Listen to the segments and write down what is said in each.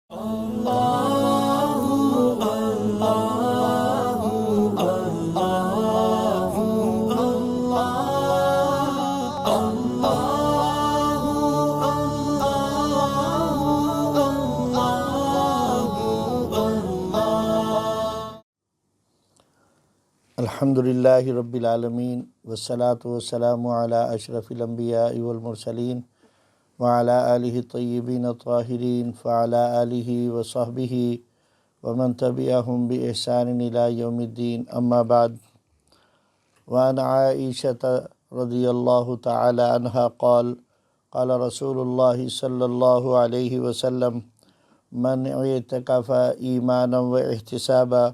الحمدللہ رب العالمین والصلاة والسلام علی اشرف الانبیاء والمرسلین وعلی آلہ الطیبین الطاہرین فعلی آلہ وصحبہ ومن تبعہم بإحسان الی یوم الدین اما بعد وعن عائشہ رضی اللہ تعالی عنہا قال رسول اللہ صلی اللہ علیہ وسلم من اعتکف ایمانا و احتسابا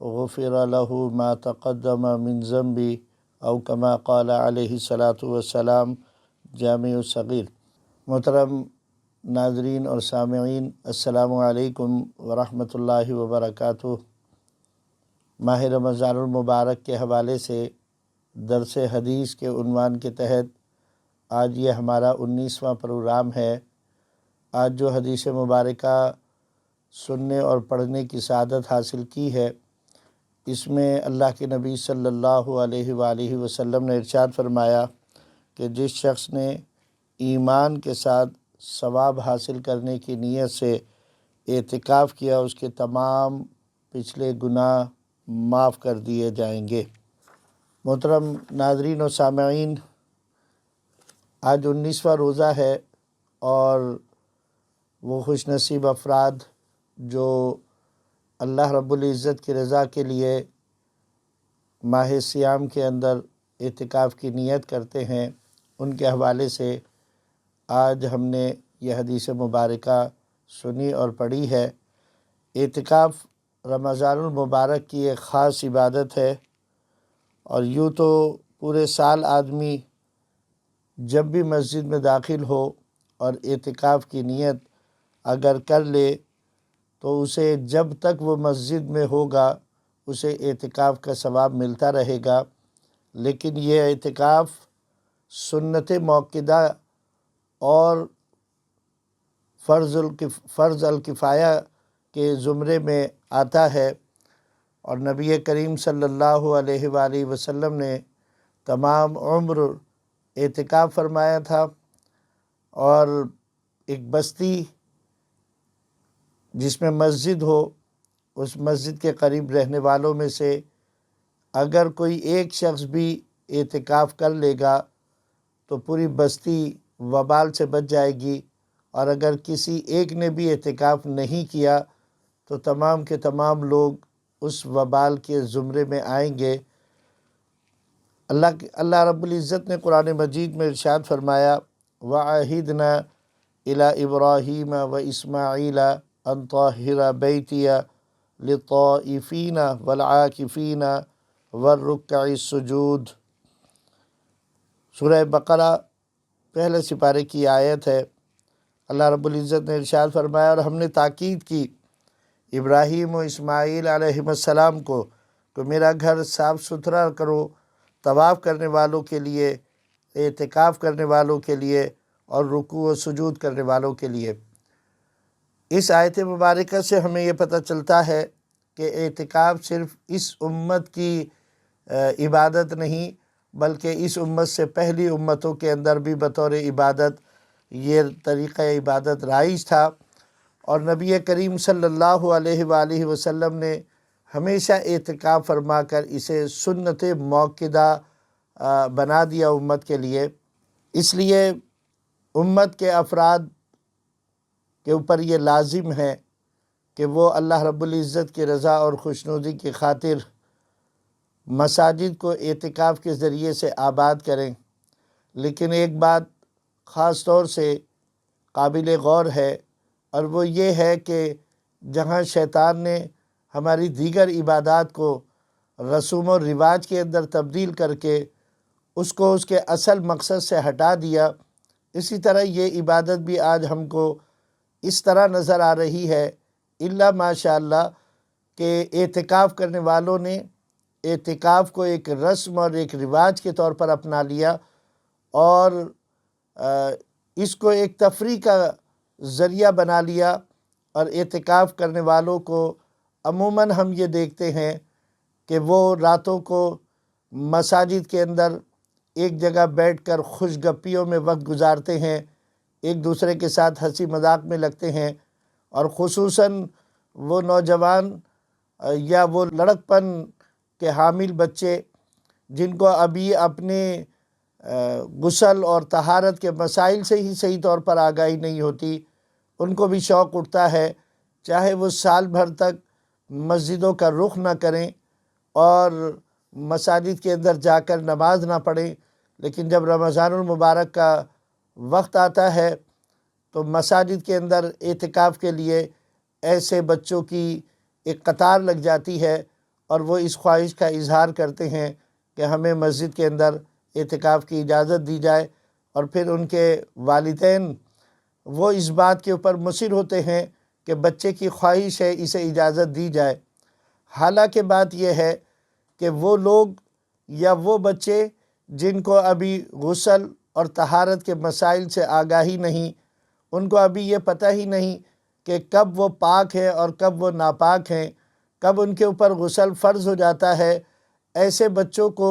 غفر له ما تقدم من ذنبی او کما قال علیہ الصلاۃ والسلام جامع الصغیر۔ محترم ناظرین اور سامعین، السلام علیکم ورحمۃ اللہ وبرکاتہ۔ ماہ رمضان المبارک کے حوالے سے درس حدیث کے عنوان کے تحت آج یہ ہمارا 19واں پروگرام ہے۔ آج جو حدیث مبارکہ سننے اور پڑھنے کی سعادت حاصل کی ہے، اس میں اللہ کے نبی صلی اللہ علیہ وآلہ وسلم نے ارشاد فرمایا کہ جس شخص نے ایمان کے ساتھ ثواب حاصل کرنے کی نیت سے اعتکاف کیا، اس کے تمام پچھلے گناہ معاف کر دیے جائیں گے۔ محترم ناظرین و سامعین، آج 19واں روزہ ہے، اور وہ خوش نصیب افراد جو اللہ رب العزت کی رضا کے لیے ماہ سیام کے اندر اعتکاف کی نیت کرتے ہیں، ان کے حوالے سے آج ہم نے یہ حدیث مبارکہ سنی اور پڑھی ہے۔ اعتکاف رمضان المبارک کی ایک خاص عبادت ہے، اور یوں تو پورے سال آدمی جب بھی مسجد میں داخل ہو اور اعتکاف کی نیت اگر کر لے تو اسے جب تک وہ مسجد میں ہوگا اسے اعتکاف کا ثواب ملتا رہے گا۔ لیکن یہ اعتکاف سنت موقدہ اور فرض الکفایہ کے زمرے میں آتا ہے، اور نبی کریم صلی اللہ علیہ وآلہ وسلم نے تمام عمر اعتکاف فرمایا تھا، اور ایک بستی جس میں مسجد ہو، اس مسجد کے قریب رہنے والوں میں سے اگر کوئی ایک شخص بھی اعتکاف کر لے گا تو پوری بستی وبال سے بچ جائے گی، اور اگر کسی ایک نے بھی اعتکاف نہیں کیا تو تمام کے تمام لوگ اس وبال کے زمرے میں آئیں گے۔ اللہ رب العزت نے قرآن مجید میں ارشاد فرمایا، وَعَهِدْنَا إِلَىٰ إِبْرَاهِيمَ وَإِسْمَاعِيلَ أَن طَهِّرَ بَيْتِيَ لِلطَّائِفِينَ وَالْعَاكِفِينَ وَالرُّكَّعِ السُّجُودِ۔ سورہ بقرہ پہلے سپارے کی آیت ہے۔ اللہ رب العزت نے ارشاد فرمایا، اور ہم نے تاکید کی ابراہیم و اسماعیل علیہ السلام کو کہ میرا گھر صاف ستھرا کرو طواف کرنے والوں کے لیے، اعتکاف کرنے والوں کے لیے، اور رکوع و سجود کرنے والوں کے لیے۔ اس آیت مبارکہ سے ہمیں یہ پتہ چلتا ہے کہ اعتکاف صرف اس امت کی عبادت نہیں، بلکہ اس امت سے پہلی امتوں کے اندر بھی بطور عبادت یہ طریقہ عبادت رائج تھا، اور نبی کریم صلی اللہ علیہ وآلہ وسلم نے ہمیشہ اعتکاف فرما کر اسے سنت موقدہ بنا دیا امت کے لیے۔ اس لیے امت کے افراد کے اوپر یہ لازم ہے کہ وہ اللہ رب العزت کی رضا اور خوشنودی کی خاطر مساجد کو اعتکاف کے ذریعے سے آباد کریں۔ لیکن ایک بات خاص طور سے قابل غور ہے، اور وہ یہ ہے کہ جہاں شیطان نے ہماری دیگر عبادات کو رسوم و رواج کے اندر تبدیل کر کے اس کو اس کے اصل مقصد سے ہٹا دیا، اسی طرح یہ عبادت بھی آج ہم کو اس طرح نظر آ رہی ہے، الا ماشاء اللہ، کہ اعتکاف کرنے والوں نے اعتکاف کو ایک رسم اور ایک رواج کے طور پر اپنا لیا، اور اس کو ایک تفریح کا ذریعہ بنا لیا، اور اعتکاف کرنے والوں کو عموماً ہم یہ دیکھتے ہیں کہ وہ راتوں کو مساجد کے اندر ایک جگہ بیٹھ کر خوش گپیوں میں وقت گزارتے ہیں، ایک دوسرے کے ساتھ ہنسی مذاق میں لگتے ہیں، اور خصوصاً وہ نوجوان یا وہ لڑکپن کے حامل بچے جن کو ابھی اپنے غسل اور طہارت کے مسائل سے ہی صحیح طور پر آگاہی نہیں ہوتی، ان کو بھی شوق اٹھتا ہے، چاہے وہ سال بھر تک مسجدوں کا رخ نہ کریں اور مساجد کے اندر جا کر نماز نہ پڑھیں، لیکن جب رمضان المبارک کا وقت آتا ہے تو مساجد کے اندر اعتکاف کے لیے ایسے بچوں کی ایک قطار لگ جاتی ہے، اور وہ اس خواہش کا اظہار کرتے ہیں کہ ہمیں مسجد کے اندر اعتکاف کی اجازت دی جائے، اور پھر ان کے والدین وہ اس بات کے اوپر مصر ہوتے ہیں کہ بچے کی خواہش ہے اسے اجازت دی جائے۔ حالانکہ بات یہ ہے کہ وہ لوگ یا وہ بچے جن کو ابھی غسل اور طہارت کے مسائل سے آگاہی نہیں، ان کو ابھی یہ پتہ ہی نہیں کہ کب وہ پاک ہیں اور کب وہ ناپاک ہیں، کب ان کے اوپر غسل فرض ہو جاتا ہے، ایسے بچوں کو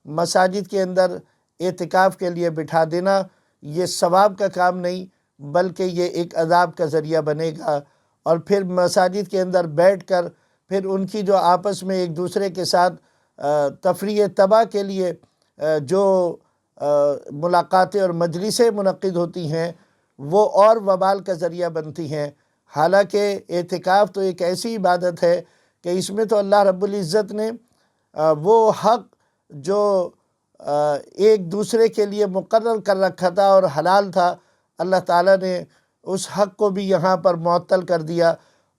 مساجد کے اندر اعتکاف کے لیے بٹھا دینا یہ ثواب کا کام نہیں، بلکہ یہ ایک عذاب کا ذریعہ بنے گا۔ اور پھر مساجد کے اندر بیٹھ کر پھر ان کی جو آپس میں ایک دوسرے کے ساتھ تفریح تباہ کے لیے جو ملاقاتیں اور مجلسیں منعقد ہوتی ہیں وہ اور وبال کا ذریعہ بنتی ہیں۔ حالانکہ اعتکاف تو ایک ایسی عبادت ہے کہ اس میں تو اللہ رب العزت نے وہ حق جو ایک دوسرے کے لیے مقرر کر رکھا تھا اور حلال تھا، اللہ تعالیٰ نے اس حق کو بھی یہاں پر معطل کر دیا،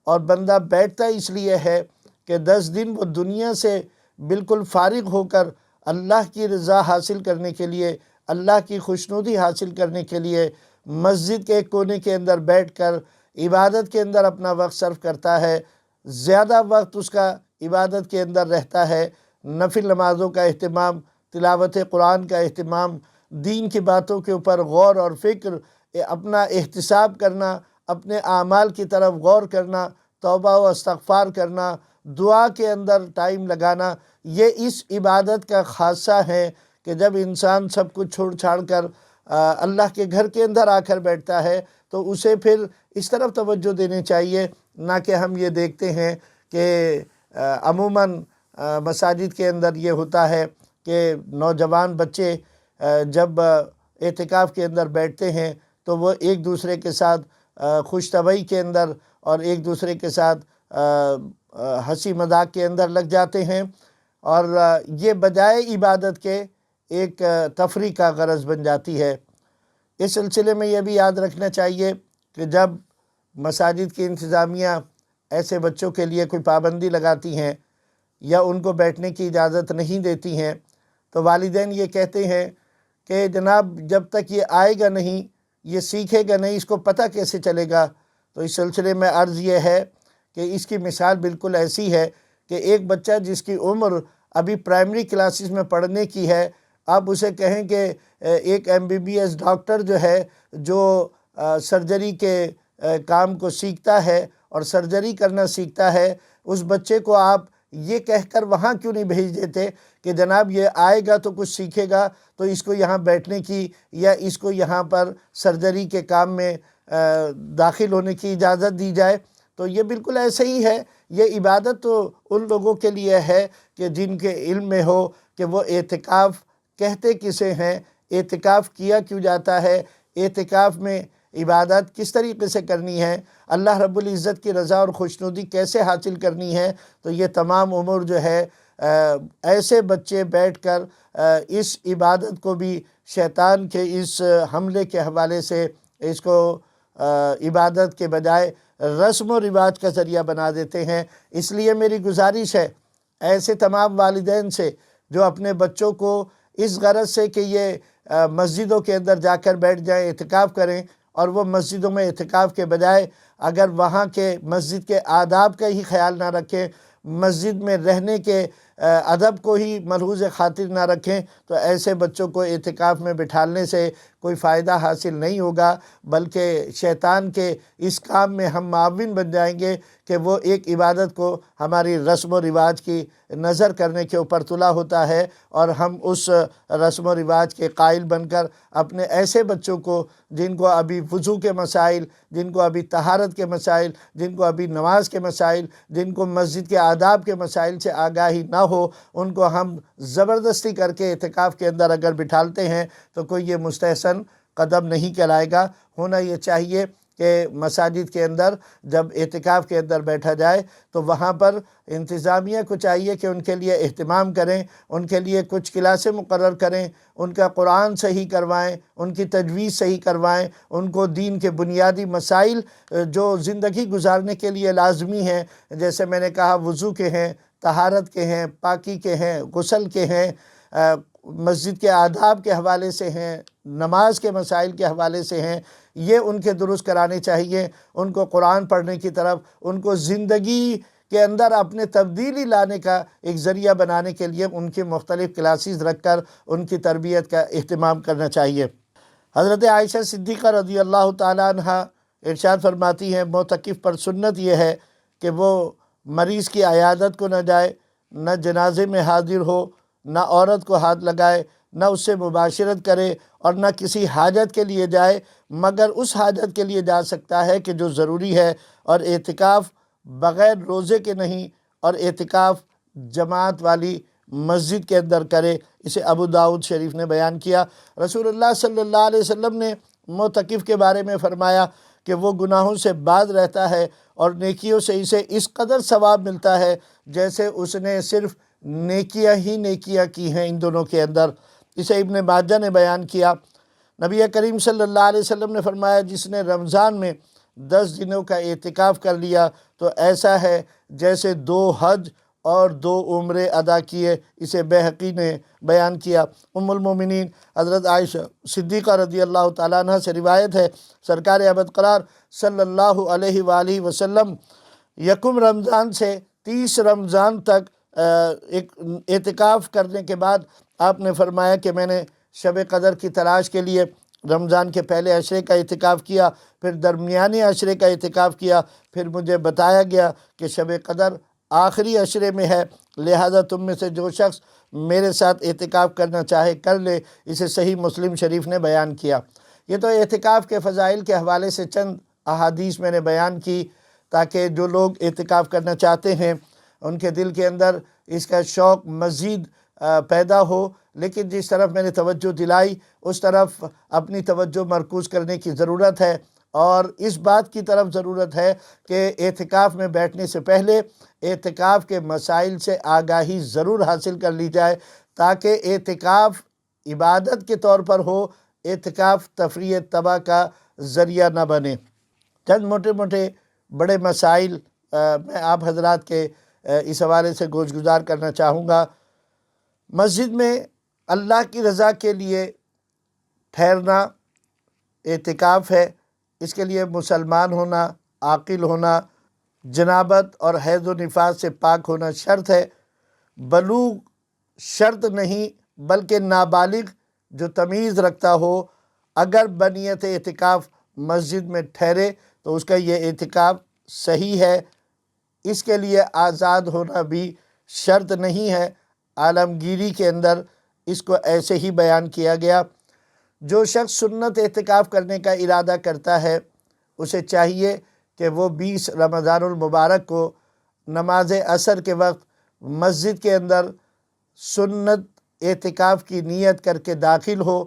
اور بندہ بیٹھتا اس لیے ہے کہ 10 دن وہ دنیا سے بالکل فارغ ہو کر اللہ کی رضا حاصل کرنے کے لیے، اللہ کی خوشنودی حاصل کرنے کے لیے مسجد کے ایک کونے کے اندر بیٹھ کر عبادت کے اندر اپنا وقت صرف کرتا ہے۔ زیادہ وقت اس کا عبادت کے اندر رہتا ہے، نفل نمازوں کا اہتمام، تلاوت قرآن کا اہتمام، دین کی باتوں کے اوپر غور اور فکر، اپنا احتساب کرنا، اپنے اعمال کی طرف غور کرنا، توبہ و استغفار کرنا، دعا کے اندر ٹائم لگانا، یہ اس عبادت کا خاصہ ہے کہ جب انسان سب کچھ چھوڑ چھاڑ کر اللہ کے گھر کے اندر آ کر بیٹھتا ہے تو اسے پھر اس طرف توجہ دینی چاہیے، نہ کہ ہم یہ دیکھتے ہیں کہ عموماً مساجد کے اندر یہ ہوتا ہے کہ نوجوان بچے جب اعتکاف کے اندر بیٹھتے ہیں تو وہ ایک دوسرے کے ساتھ خوش طبعی کے اندر اور ایک دوسرے کے ساتھ ہنسی مذاق کے اندر لگ جاتے ہیں، اور یہ بجائے عبادت کے ایک تفریح کا غرض بن جاتی ہے۔ اس سلسلے میں یہ بھی یاد رکھنا چاہیے کہ جب مساجد کی انتظامیہ ایسے بچوں کے لیے کوئی پابندی لگاتی ہیں یا ان کو بیٹھنے کی اجازت نہیں دیتی ہیں تو والدین یہ کہتے ہیں کہ جناب جب تک یہ آئے گا نہیں، یہ سیکھے گا نہیں، اس کو پتہ کیسے چلے گا؟ تو اس سلسلے میں عرض یہ ہے کہ اس کی مثال بالکل ایسی ہے کہ ایک بچہ جس کی عمر ابھی پرائمری کلاسز میں پڑھنے کی ہے، آپ اسے کہیں کہ ایک MBBS ڈاکٹر جو ہے جو سرجری کے کام کو سیکھتا ہے اور سرجری کرنا سیکھتا ہے، اس بچے کو آپ یہ کہہ کر وہاں کیوں نہیں بھیج دیتے کہ جناب یہ آئے گا تو کچھ سیکھے گا تو اس کو یہاں بیٹھنے کی یا اس کو یہاں پر سرجری کے کام میں داخل ہونے کی اجازت دی جائے؟ تو یہ بالکل ایسے ہی ہے، یہ عبادت تو ان لوگوں کے لیے ہے کہ جن کے علم میں ہو کہ وہ اعتکاف کہتے کسے ہیں، اعتکاف کیا کیوں جاتا ہے، اعتکاف میں عبادت کس طریقے سے کرنی ہے، اللہ رب العزت کی رضا اور خوشنودی کیسے حاصل کرنی ہے۔ تو یہ تمام امور جو ہے ایسے بچے بیٹھ کر اس عبادت کو بھی شیطان کے اس حملے کے حوالے سے اس کو عبادت کے بجائے رسم و رواج کا ذریعہ بنا دیتے ہیں۔ اس لیے میری گزارش ہے ایسے تمام والدین سے جو اپنے بچوں کو اس غرض سے کہ یہ مسجدوں کے اندر جا کر بیٹھ جائیں، اعتکاف کریں، اور وہ مسجدوں میں اعتکاف کے بجائے اگر وہاں کے مسجد کے آداب کا ہی خیال نہ رکھیں، مسجد میں رہنے کے ادب کو ہی ملحوظ خاطر نہ رکھیں تو ایسے بچوں کو اعتکاف میں بٹھالنے سے کوئی فائدہ حاصل نہیں ہوگا، بلکہ شیطان کے اس کام میں ہم معاون بن جائیں گے کہ وہ ایک عبادت کو ہماری رسم و رواج کی نظر کرنے کے اوپر تلا ہوتا ہے، اور ہم اس رسم و رواج کے قائل بن کر اپنے ایسے بچوں کو جن کو ابھی وضو کے مسائل، جن کو ابھی طہارت کے مسائل، جن کو ابھی نماز کے مسائل، جن کو مسجد کے آداب کے مسائل سے آگاہی نہ ہو، ان کو ہم زبردستی کر کے اعتکاف کے اندر اگر بٹھالتے ہیں تو کوئی یہ مستحسن قدم نہیں کہلائے گا۔ ہونا یہ چاہیے کہ مساجد کے اندر جب اعتکاف کے اندر بیٹھا جائے تو وہاں پر انتظامیہ کو چاہیے کہ ان کے لیے اہتمام کریں، ان کے لیے کچھ کلاسیں مقرر کریں، ان کا قرآن صحیح کروائیں، ان کی تجوید صحیح کروائیں، ان کو دین کے بنیادی مسائل جو زندگی گزارنے کے لیے لازمی ہیں، جیسے میں نے کہا وضو کے ہیں، طہارت کے ہیں، پاکی کے ہیں، غسل کے ہیں، مسجد کے آداب کے حوالے سے ہیں، نماز کے مسائل کے حوالے سے ہیں، یہ ان کے درست کرانے چاہیے۔ ان کو قرآن پڑھنے کی طرف، ان کو زندگی کے اندر اپنے تبدیلی لانے کا ایک ذریعہ بنانے کے لیے ان کی مختلف کلاسز رکھ کر ان کی تربیت کا اہتمام کرنا چاہیے۔ حضرت عائشہ صدیقہ رضی اللہ تعالیٰ عنہ ارشاد فرماتی ہیں معتکف پر سنت یہ ہے کہ وہ مریض کی عیادت کو نہ جائے، نہ جنازے میں حاضر ہو، نہ عورت کو ہاتھ لگائے، نہ اس سے مباشرت کرے، اور نہ کسی حاجت کے لیے جائے مگر اس حاجت کے لیے جا سکتا ہے کہ جو ضروری ہے، اور اعتکاف بغیر روزے کے نہیں، اور اعتکاف جماعت والی مسجد کے اندر کرے۔ اسے ابو داؤد شریف نے بیان کیا۔ رسول اللہ صلی اللہ علیہ وسلم نے معتکف کے بارے میں فرمایا کہ وہ گناہوں سے باز رہتا ہے اور نیکیوں سے اسے اس قدر ثواب ملتا ہے جیسے اس نے صرف نیکیاں ہی نیکیاں کی ہیں ان دونوں کے اندر۔ اسے ابن ماجہ نے بیان کیا۔ نبی کریم صلی اللہ علیہ وسلم نے فرمایا جس نے رمضان میں 10 دنوں کا اعتکاف کر لیا تو ایسا ہے جیسے 2 حج اور 2 عمرے ادا کیے۔ اسے بیہقی نے بیان کیا۔ ام المومنین حضرت عائشہ صدیقہ رضی اللہ تعالیٰ عنہ سے روایت ہے سرکار ابدقرار صلی اللہ علیہ وآلہ وسلم یکم رمضان سے 30 رمضان تک ایک اعتکاف کرنے کے بعد آپ نے فرمایا کہ میں نے شب قدر کی تلاش کے لیے رمضان کے پہلے عشرے کا اعتکاف کیا، پھر درمیانی عشرے کا اعتکاف کیا، پھر مجھے بتایا گیا کہ شب قدر آخری عشرے میں ہے، لہذا تم میں سے جو شخص میرے ساتھ اعتکاف کرنا چاہے کر لے۔ اسے صحیح مسلم شریف نے بیان کیا۔ یہ تو اعتکاف کے فضائل کے حوالے سے چند احادیث میں نے بیان کی تاکہ جو لوگ اعتکاف کرنا چاہتے ہیں ان کے دل کے اندر اس کا شوق مزید پیدا ہو، لیکن جس طرف میں نے توجہ دلائی اس طرف اپنی توجہ مرکوز کرنے کی ضرورت ہے، اور اس بات کی طرف ضرورت ہے کہ اعتکاف میں بیٹھنے سے پہلے اعتکاف کے مسائل سے آگاہی ضرور حاصل کر لی جائے تاکہ اعتکاف عبادت کے طور پر ہو، اعتکاف تفریح تباہ کا ذریعہ نہ بنے۔ چند موٹے موٹے بڑے مسائل میں آپ حضرات کے اس حوالے سے گوش گزار کرنا چاہوں گا۔ مسجد میں اللہ کی رضا کے لیے ٹھہرنا اعتکاف ہے۔ اس کے لیے مسلمان ہونا، عاقل ہونا، جنابت اور حیض و نفاس سے پاک ہونا شرط ہے۔ بلوغ شرط نہیں بلکہ نابالغ جو تمیز رکھتا ہو اگر بنیت اعتکاف مسجد میں ٹھہرے تو اس کا یہ اعتکاف صحیح ہے۔ اس کے لیے آزاد ہونا بھی شرط نہیں ہے۔ عالمگیری کے اندر اس کو ایسے ہی بیان کیا گیا۔ جو شخص سنت اعتکاف کرنے کا ارادہ کرتا ہے اسے چاہیے کہ وہ 20 رمضان المبارک کو نماز عصر کے وقت مسجد کے اندر سنت اعتکاف کی نیت کر کے داخل ہو،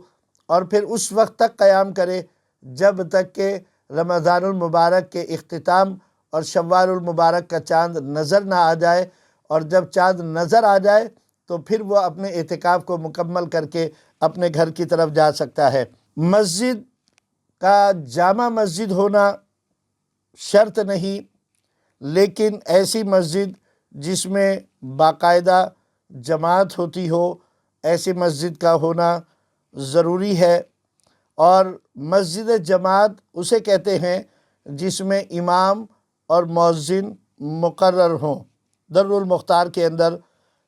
اور پھر اس وقت تک قیام کرے جب تک کہ رمضان المبارک کے اختتام اور شوال المبارک کا چاند نظر نہ آ جائے، اور جب چاند نظر آ جائے تو پھر وہ اپنے اعتکاف کو مکمل کر کے اپنے گھر کی طرف جا سکتا ہے۔ مسجد کا جامع مسجد ہونا شرط نہیں، لیکن ایسی مسجد جس میں باقاعدہ جماعت ہوتی ہو ایسی مسجد کا ہونا ضروری ہے۔ اور مسجد جماعت اسے کہتے ہیں جس میں امام اور مؤذن مقرر ہوں۔ در المختار کے اندر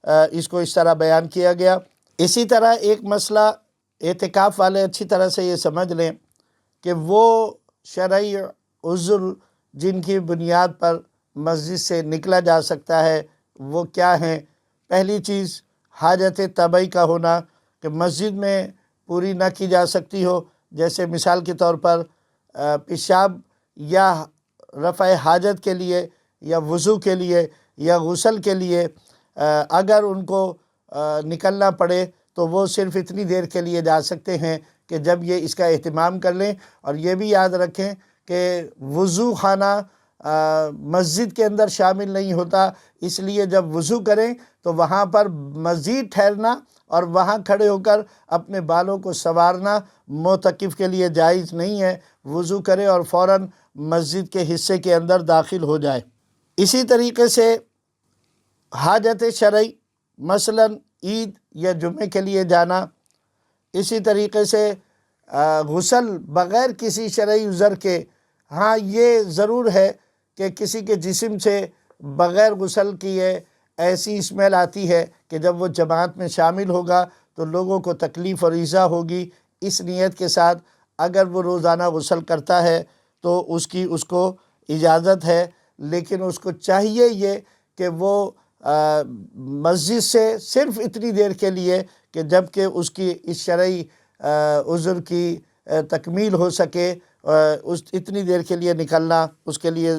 اس کو اس طرح بیان کیا گیا۔ اسی طرح ایک مسئلہ اعتکاف والے اچھی طرح سے یہ سمجھ لیں کہ وہ شرعی عذر جن کی بنیاد پر مسجد سے نکلا جا سکتا ہے وہ کیا ہیں۔ پہلی چیز حاجت طبعی کا ہونا، کہ مسجد میں پوری نہ کی جا سکتی ہو، جیسے مثال کے طور پر پیشاب یا رفع حاجت کے لیے یا وضو کے لیے یا غسل کے لیے اگر ان کو نکلنا پڑے تو وہ صرف اتنی دیر کے لیے جا سکتے ہیں کہ جب یہ اس کا اہتمام کر لیں۔ اور یہ بھی یاد رکھیں کہ وضو خانہ مسجد کے اندر شامل نہیں ہوتا، اس لیے جب وضو کریں تو وہاں پر مزید ٹھہرنا اور وہاں کھڑے ہو کر اپنے بالوں کو سنوارنا معتکف کے لیے جائز نہیں ہے۔ وضو کرے اور فوراً مسجد کے حصے کے اندر داخل ہو جائے۔ اسی طریقے سے حاجت شرعی، مثلاً عید یا جمعے کے لیے جانا، اسی طریقے سے غسل بغیر کسی شرعی عذر کے۔ ہاں یہ ضرور ہے کہ کسی کے جسم سے بغیر غسل کیے ایسی اسمیل آتی ہے کہ جب وہ جماعت میں شامل ہوگا تو لوگوں کو تکلیف اور ایذا ہوگی، اس نیت کے ساتھ اگر وہ روزانہ غسل کرتا ہے تو اس کو اجازت ہے، لیکن اس کو چاہیے یہ کہ وہ مسجد سے صرف اتنی دیر کے لیے کہ جب کہ اس کی اس شرعی عذر کی تکمیل ہو سکے، اتنی دیر کے لیے نکلنا اس کے لیے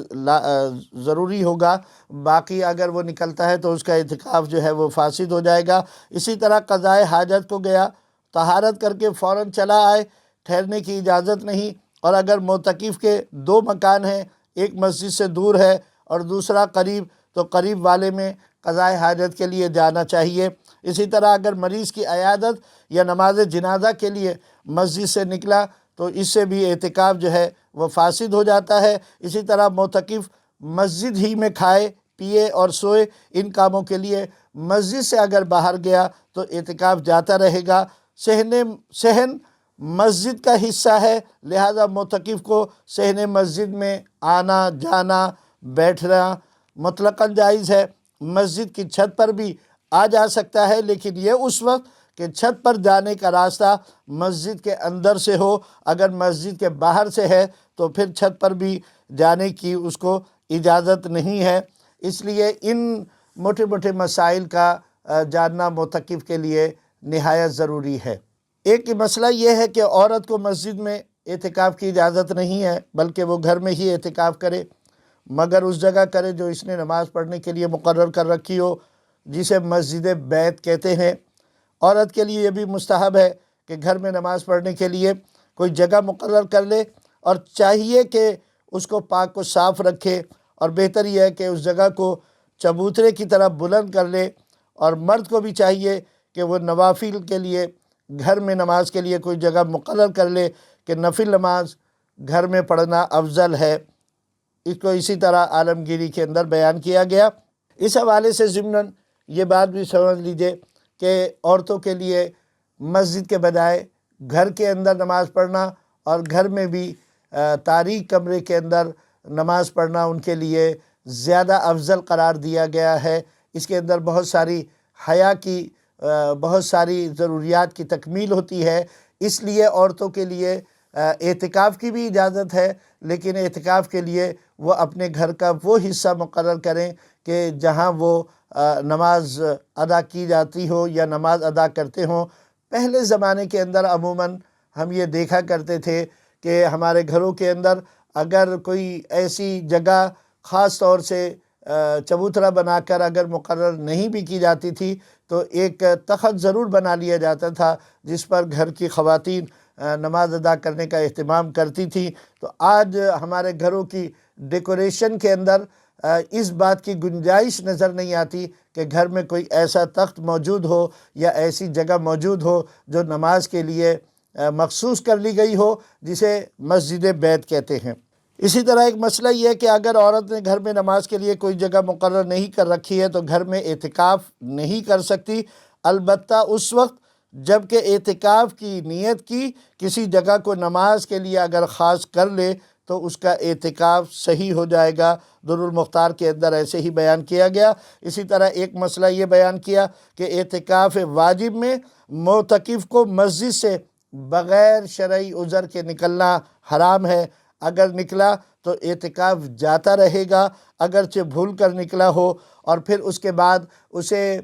ضروری ہوگا۔ باقی اگر وہ نکلتا ہے تو اس کا اعتکاف جو ہے وہ فاسد ہو جائے گا۔ اسی طرح قضاء حاجت کو گیا، طہارت کر کے فوراً چلا آئے، ٹھہرنے کی اجازت نہیں۔ اور اگر معتکف کے دو مکان ہیں، ایک مسجد سے دور ہے اور دوسرا قریب، تو قریب والے میں قضاء حاجت کے لیے جانا چاہیے۔ اسی طرح اگر مریض کی عیادت یا نماز جنازہ کے لیے مسجد سے نکلا تو اس سے بھی اعتکاف جو ہے وہ فاسد ہو جاتا ہے۔ اسی طرح معتکف مسجد ہی میں کھائے پیے اور سوئے، ان کاموں کے لیے مسجد سے اگر باہر گیا تو اعتکاف جاتا رہے گا۔ صحن مسجد کا حصہ ہے، لہذا معتکف کو صحن مسجد میں آنا جانا بیٹھنا مطلقاً جائز ہے۔ مسجد کی چھت پر بھی آ جا سکتا ہے، لیکن یہ اس وقت کہ چھت پر جانے کا راستہ مسجد کے اندر سے ہو۔ اگر مسجد کے باہر سے ہے تو پھر چھت پر بھی جانے کی اس کو اجازت نہیں ہے۔ اس لیے ان موٹے موٹے مسائل کا جاننا معتکف کے لیے نہایت ضروری ہے۔ ایک مسئلہ یہ ہے کہ عورت کو مسجد میں اعتکاف کی اجازت نہیں ہے، بلکہ وہ گھر میں ہی اعتکاف کرے، مگر اس جگہ کرے جو اس نے نماز پڑھنے کے لیے مقرر کر رکھی ہو، جسے مسجد بیت کہتے ہیں۔ عورت کے لیے یہ بھی مستحب ہے کہ گھر میں نماز پڑھنے کے لیے کوئی جگہ مقرر کر لے، اور چاہیے کہ اس کو پاک و صاف رکھے، اور بہتر یہ ہے کہ اس جگہ کو چبوترے کی طرح بلند کر لے۔ اور مرد کو بھی چاہیے کہ وہ نوافل کے لیے گھر میں نماز کے لیے کوئی جگہ مقرر کر لے کہ نفل نماز گھر میں پڑھنا افضل ہے۔ اس کو اسی طرح عالمگیری کے اندر بیان کیا گیا۔ اس حوالے سے ضمناً یہ بات بھی سمجھ لیجئے کہ عورتوں کے لیے مسجد کے بجائے گھر کے اندر نماز پڑھنا اور گھر میں بھی تاریک کمرے کے اندر نماز پڑھنا ان کے لیے زیادہ افضل قرار دیا گیا ہے۔ اس کے اندر بہت ساری حیا کی بہت ساری ضروریات کی تکمیل ہوتی ہے، اس لیے عورتوں کے لیے اعتکاف کی بھی اجازت ہے، لیکن اعتکاف کے لیے وہ اپنے گھر کا وہ حصہ مقرر کریں کہ جہاں وہ نماز ادا کی جاتی ہو یا نماز ادا کرتے ہوں۔ پہلے زمانے کے اندر عموماً ہم یہ دیکھا کرتے تھے کہ ہمارے گھروں کے اندر اگر کوئی ایسی جگہ خاص طور سے چبوترا بنا کر اگر مقرر نہیں بھی کی جاتی تھی تو ایک تخت ضرور بنا لیا جاتا تھا جس پر گھر کی خواتین نماز ادا کرنے کا اہتمام کرتی تھیں۔ تو آج ہمارے گھروں کی ڈیکوریشن کے اندر اس بات کی گنجائش نظر نہیں آتی کہ گھر میں کوئی ایسا تخت موجود ہو یا ایسی جگہ موجود ہو جو نماز کے لیے مخصوص کر لی گئی ہو، جسے مسجد بیت کہتے ہیں۔ اسی طرح ایک مسئلہ یہ ہے کہ اگر عورت نے گھر میں نماز کے لیے کوئی جگہ مقرر نہیں کر رکھی ہے تو گھر میں اعتکاف نہیں کر سکتی، البتہ اس وقت جب کہ اعتکاف کی نیت کی کسی جگہ کو نماز کے لیے اگر خاص کر لے تو اس کا اعتکاف صحیح ہو جائے گا۔ در المختار کے اندر ایسے ہی بیان کیا گیا۔ اسی طرح ایک مسئلہ یہ بیان کیا کہ اعتکاف واجب میں معتکف کو مسجد سے بغیر شرعی عذر کے نکلنا حرام ہے۔ اگر نکلا تو اعتکاف جاتا رہے گا، اگرچہ بھول کر نکلا ہو، اور پھر اس کے بعد اسے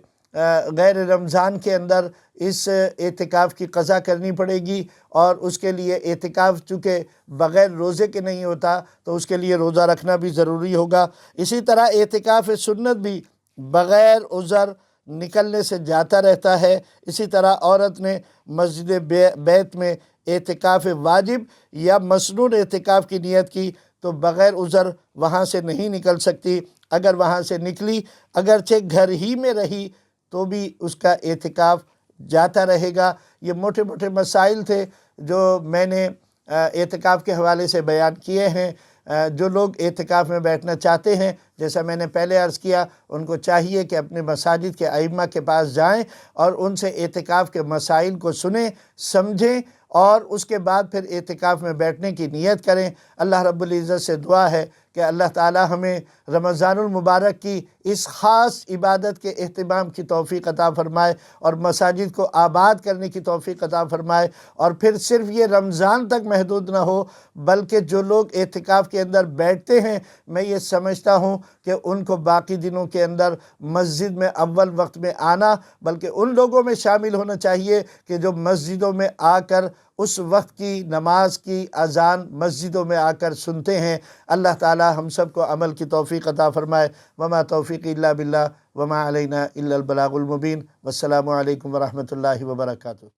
غیر رمضان کے اندر اس اعتکاف کی قضا کرنی پڑے گی، اور اس کے لیے اعتکاف چونکہ بغیر روزے کے نہیں ہوتا تو اس کے لیے روزہ رکھنا بھی ضروری ہوگا۔ اسی طرح اعتکاف سنت بھی بغیر عذر نکلنے سے جاتا رہتا ہے۔ اسی طرح عورت نے مسجد بیت میں اعتکاف واجب یا مسنون اعتکاف کی نیت کی تو بغیر عذر وہاں سے نہیں نکل سکتی۔ اگر وہاں سے نکلی، اگرچہ گھر ہی میں رہی، تو بھی اس کا اعتکاف جاتا رہے گا۔ یہ موٹے موٹے مسائل تھے جو میں نے اعتکاف کے حوالے سے بیان کیے ہیں۔ جو لوگ اعتکاف میں بیٹھنا چاہتے ہیں، جیسا میں نے پہلے عرض کیا، ان کو چاہیے کہ اپنے مساجد کے ائمہ کے پاس جائیں اور ان سے اعتکاف کے مسائل کو سنیں، سمجھیں، اور اس کے بعد پھر اعتکاف میں بیٹھنے کی نیت کریں۔ اللہ رب العزت سے دعا ہے کہ اللہ تعالی ہمیں رمضان المبارک کی اس خاص عبادت کے اہتمام کی توفیق عطا فرمائے، اور مساجد کو آباد کرنے کی توفیق عطا فرمائے، اور پھر صرف یہ رمضان تک محدود نہ ہو، بلکہ جو لوگ اعتکاف کے اندر بیٹھتے ہیں، میں یہ سمجھتا ہوں کہ ان کو باقی دنوں کے اندر مسجد میں اول وقت میں آنا، بلکہ ان لوگوں میں شامل ہونا چاہیے کہ جو مسجدوں میں آ کر اس وقت کی نماز کی اذان مسجدوں میں آ کر سنتے ہیں۔ اللہ تعالی ہم سب کو عمل کی توفیق عطا فرمائے۔ وما توفیق الا باللہ وما علینا الا البلاغ المبین۔ والسلام علیکم ورحمۃ اللہ وبرکاتہ۔